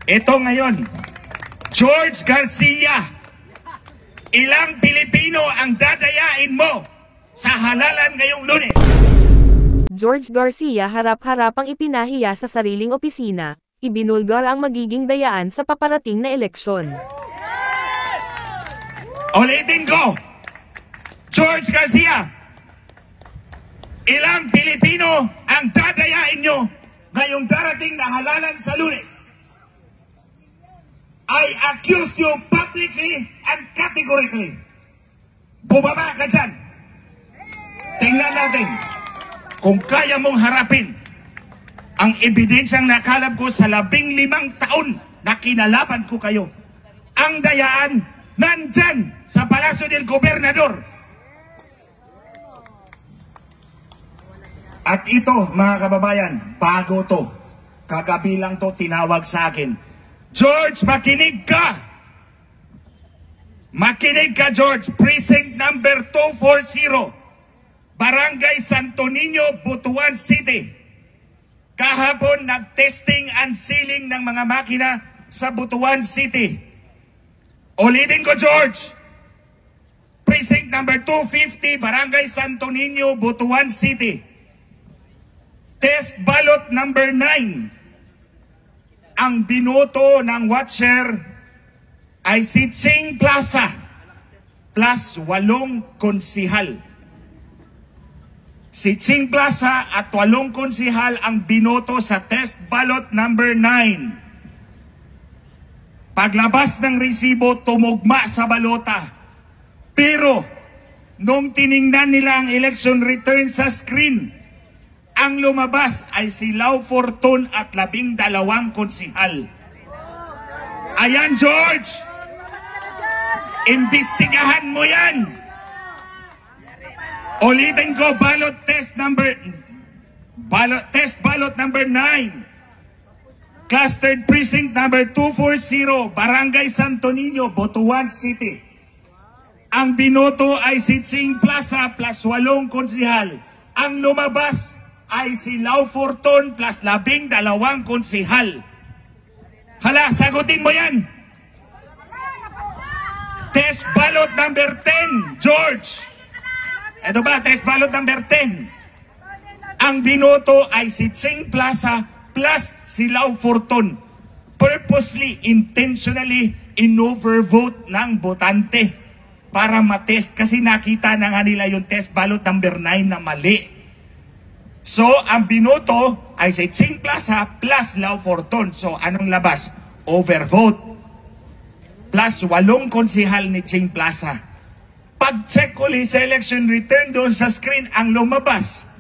Ito ngayon, George Garcia, ilang Pilipino ang dadayain mo sa halalan ngayong Lunes? George Garcia harap-harapang ipinahiya sa sariling opisina, ibinulgar ang magiging dayaan sa paparating na eleksyon. Ulitin ko, George Garcia, ilang Pilipino ang dadayain nyo ngayong darating na halalan sa Lunes? I accuse you publicly and categorically. Bumaba ka dyan. Tingnan natin kung kaya mong harapin ang ebidensyang nakalap ko sa 15 taon na kinalaban ko kayo. Ang dayaan nandyan sa Palasyo del Gobernador. At ito, mga kababayan, bago to. Kagabi lang to tinawag sa akin. George, makinig ka! Makinig ka, George. Precinct number 240. Barangay Santo Niño, Butuan City. Kahapon, nag-testing and sealing ng mga makina sa Butuan City. Ulitin ko, George. Precinct number 250, Barangay Santo Niño, Butuan City. Test ballot number 9. Ang binoto ng watcher ay si Ching Plaza plus 8 konsihal. Si Ching Plaza at 8 konsihal ang binoto sa test ballot number 9. Paglabas ng resibo, tumugma sa balota. Pero, nung tiningnan nila ang election return sa screen, ang lumabas ay si Lau Fortun at 12 konsihal. Ayan, George! Imbestigahan mo yan! Ulitin ko, test ballot number 9. Clustered precinct number 240, Barangay Santo Niño, Butuan City. Ang binoto ay si Ching Plaza plus 8 konsihal. Ang lumabas ay si Lau Fortun plus 12 konsihal. Hala, sagutin mo yan. Test ballot number 10, George. Ito ba, test ballot number 10. Ang binoto ay si Ching Plaza plus si Lau Fortun. Purposely, intentionally, in-overvote ng botante para matest. Kasi nakita na nga nila yung test ballot number 9 na mali. So, ang binoto ay si Ching Plaza plus Lau Fortun. So, anong labas? Overvote. Plus 8 konsihal ni Ching Plaza. Pag-check ulit sa election return doon sa screen, ang lumabas